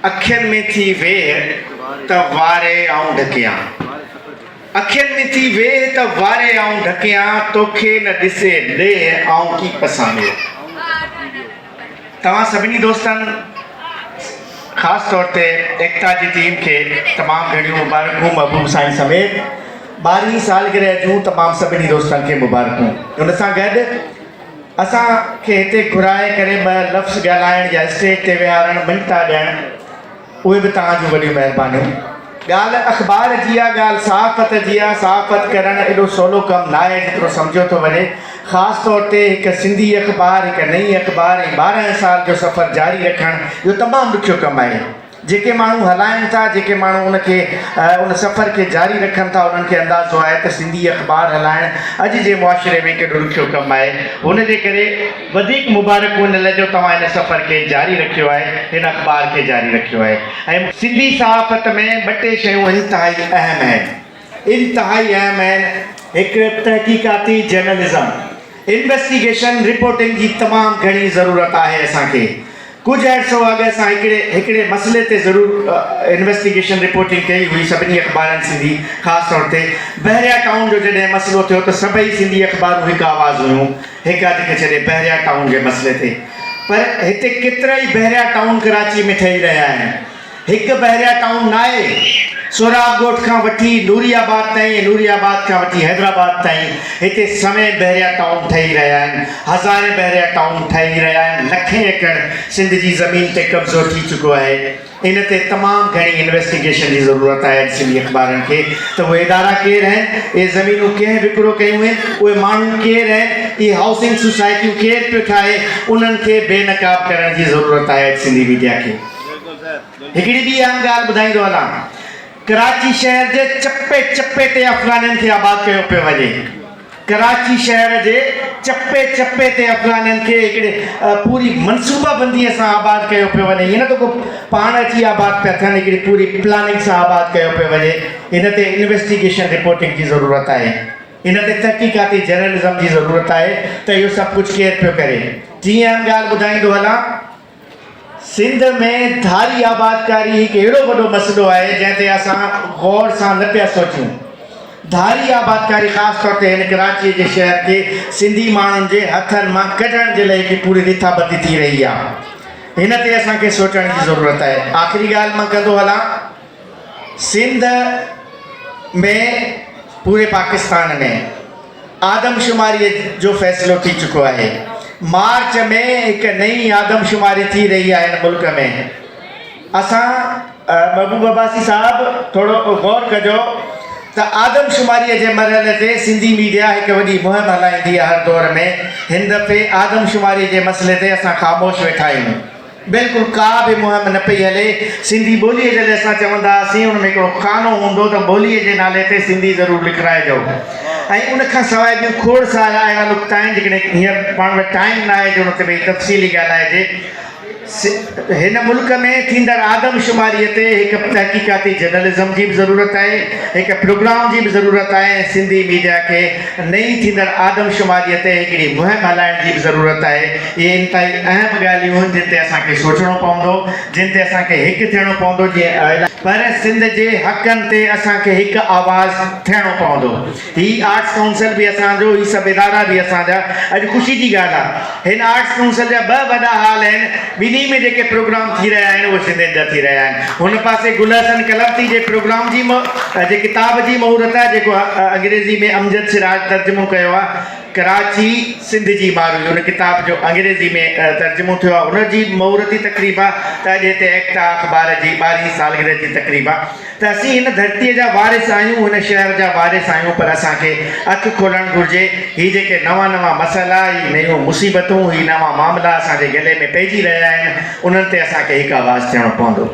अखियुनि में थी वेह त वारे आऊं ढकियां, अखियुनि में थी वेह त वारे आऊं ढकियां, तोखे न ॾिसे ॾे आऊं की पसांबियो। तव्हां सभिनी दोस्तनि ख़ासि तौर ते एकता जी टीम खे तमामु घणियूं मुबारकूं। महबूब साईं समेत 12वीं सालगिरह जूं तमामु सभिनी दोस्तनि खे मुबारकूं। उन सां गॾु असांखे हिते घुराए करे ॿ लफ़्ज़ ॻाल्हाइण या स्टेज ते विहारणु मिंटा ॾियणु, उहे बि तव्हांजूं वॾियूं महिरबानियूं। ॻाल्हि अख़बार जी आहे, ॻाल्हि सहाफ़त जी आहे। सहाफ़त करणु एॾो सवलो कमु न आहे जेतिरो सम्झो थो वञे। ख़ासि तौर ते हिकु सिंधी अख़बार, हिकु नई अख़बार ऐं 12 साल जो सफ़र जारी रखणु इहो तमामु ॾुखियो कमु आहे। जेके माण्हू हलाइनि था, जेके माण्हू उन सफ़र खे जारी रखनि था, उन्हनि खे अंदाज़ो आहे त सिंधी अख़बार हलाइणु अॼु जे मुआशिरे में केॾो ॾुखियो कमु आहे। हुन जे करे वधीक मुबारकूं इन लाइ जो तव्हां हिन सफ़र खे जारी रखियो आहे, हिन अख़बार खे जारी रखियो आहे। ऐं सिंधी सहाफ़त में 2 शयूं इंतिहाई अहम आहिनि, इंतिहाई अहम आहिनि। हिकु तहक़ीक़ाती जर्नलिज़म, इन्वेस्टिगेशन रिपोर्टिंग जी तमामु घणी ज़रूरत आहे असांखे। कुझु अर्सो अॻु असां हिकिड़े मसइले ते ज़रूरु इन्वेस्टिगेशन रिपोर्टिंग कई हुई सभिनी अख़बारनि सिंधी। ख़ासि तौर ते बहरिया टाउन जो जॾहिं मसइलो थियो त सभई सिंधी अख़बारूं हिकु आवाज़ हुयूं, हिकु अधि छॾे बहरिया टाउन जे मसइले ते। पर हिते केतिरा ई बहरिया टाउन कराची में ठही रहिया आहिनि। हिकु बहरिया टाउन न आहे, सोराब ॻोठ खां वठी नूरियाबाद ताईं, नूरियाबाद खां वठी हैदराबाद ताईं हिते समय बहरिया टाउन ठही रहिया आहिनि। हज़ारे बहरिया टाउन ठही रहिया आहिनि। लखें एकड़ सिंध जी ज़मीन ते कब्ज़ो थी चुको आहे। इन ते तमामु घणी इन्वेस्टिगेशन जी ज़रूरत आहे सिंधी अख़बारनि खे, त उहे इदारा केरु आहिनि, इहे ज़मीनूं कंहिं विकिरो कयूं आहिनि, उहे माण्हू केरु आहिनि, इहे हाउसिंग सोसाइटियूं केरु पियो ठाहे, उन्हनि खे बेनक़ाब करण जी ज़रूरत आहे सिंधी मीडिया खे। हिकिड़ी ॿी अहम ॻाल्हि ॿुधाईंदो हलां, कराची शहर जे चपे चपे ते अफ़गाननि खे आबाद कयो पियो वञे। कराची शहर जे चपे चपे ते अफ़गाननि खे हिकिड़े पूरी मनसूबाबंदीअ सां आबाद कयो पियो वञे। हीअं न त को पाण अची आबाद पिया थियनि, हिकिड़ी पूरी प्लानिंग सां आबाद कयो पियो वञे। हिन ते इन्वेस्टिगेशन रिपोर्टिंग जी ज़रूरत आहे, हिन ते तहक़ीक़ाती जर्नलिज़म जी ज़रूरत आहे त इहो सभु कुझु केरु पियो करे। जीअं ॻाल्हि ॿुधाईंदो हलां, सिंध में धारी आबादकारी हिकु अहिड़ो वॾो मसइलो आहे जंहिं ते असां गौर सां न पिया सोचूं। धारी आबादकारी ख़ासि तौर ते हिन कराची जे शहर खे सिंधी माण्हुनि जे हथनि मां कढण जे लाइ हिकु पूरी रिथाबंदी थी रही आहे। हिन ते असांखे सोचण जी ज़रूरत आहे। आख़िरी ॻाल्हि मां कंदो हलां, सिंध में पूरे पाकिस्तान में आदमशुमारीअ जो फ़ैसिलो थी चुको आहे। मार्च में हिकु नई आदमशुमारी थी रही आहे हिन मुल्क में। असां महबूब अब्बासी साहिबु थोरो गौर कजो त आदमशुमारीअ जे मरहले ते सिंधी मीडिया हिकु वॾी मुहिम हलाईंदी आहे हर दौर में। हिन दफ़े आदमशुमारी जे मसइले ते असां ख़ामोश वेठा आहियूं, बिल्कुलु का बि मुहिम न पई हले। सिंधी ॿोलीअ जॾहिं असां चवंदा हुआसीं उन में हिकिड़ो खानो हूंदो त ॿोलीअ जे नाले ते सिंधी ज़रूरु लिखाइजो। ऐं उनखां सवाइ ॿियूं खोड़ सारा अहिड़ा नुक़्ता आहिनि जेकॾहिं हींअर पाण वटि टाइम न आहे जो उन ते भई तफ़सीली ॻाल्हाइजे। हिन मुल्क में थींदड़ आदमशुमारीअ ते हिकु तहक़ीक़ाती जर्नलिज़म जी बि ज़रूरत आहे, हिकु प्रोग्राम जी बि ज़रूरत आहे। सिंधी मीडिया खे नई थींदड़ आदमशुमारीअ ते हिकिड़ी मुहिम हलाइण जी बि ज़रूरत आहे। इहे इंतिहाई अहम ॻाल्हियूं आहिनि जिन ते असांखे सोचणो पवंदो, जिन ते असांखे हिकु थियणो पवंदो। जीअं पर सिंध जे हक़नि ते असांखे हिकु आवाज़ थियणो पवंदो। हीअ आर्ट्स काउंसिल बि असांजो, हीअ सभु इदारा बि असांजा। अॼु ख़ुशी जी ॻाल्हि आहे, हिन आर्ट्स काउंसिल जा 2 वॾा हाल आहिनि। ॿिन्ही में जेके प्रोग्राम थी रहिया आहिनि उहे सिंधियुनि जा थी रहिया आहिनि। हुन पासे गुल हसन कलमती जे प्रोग्राम जी जे किताब जी महूरत आहे, जेको अंग्रेज़ी में अमजद सिराज तर्जुमो कयो आहे। कराची सिंध जी मारूई, हुन किताब जो अंग्रेज़ी में तर्जुमो थियो आहे, हुनजी महूरती तक़रीब आहे। त अॼु हिते एकता अख़बार जी 12वीं सालगिरह जी तक़रीब आहे। त असीं हिन धरतीअ जा वारिस आहियूं, हिन शहर जा वारिस आहियूं, पर असांखे अखि खोलणु घुरिजे। हीअ जेके नवां मसइला, हीअ नयूं मुसीबतूं, हीअ नवां मामला असांजे गले में पइजी रहिया आहिनि, उन्हनि ते असांखे हिकु आवाज़ थियणो पवंदो।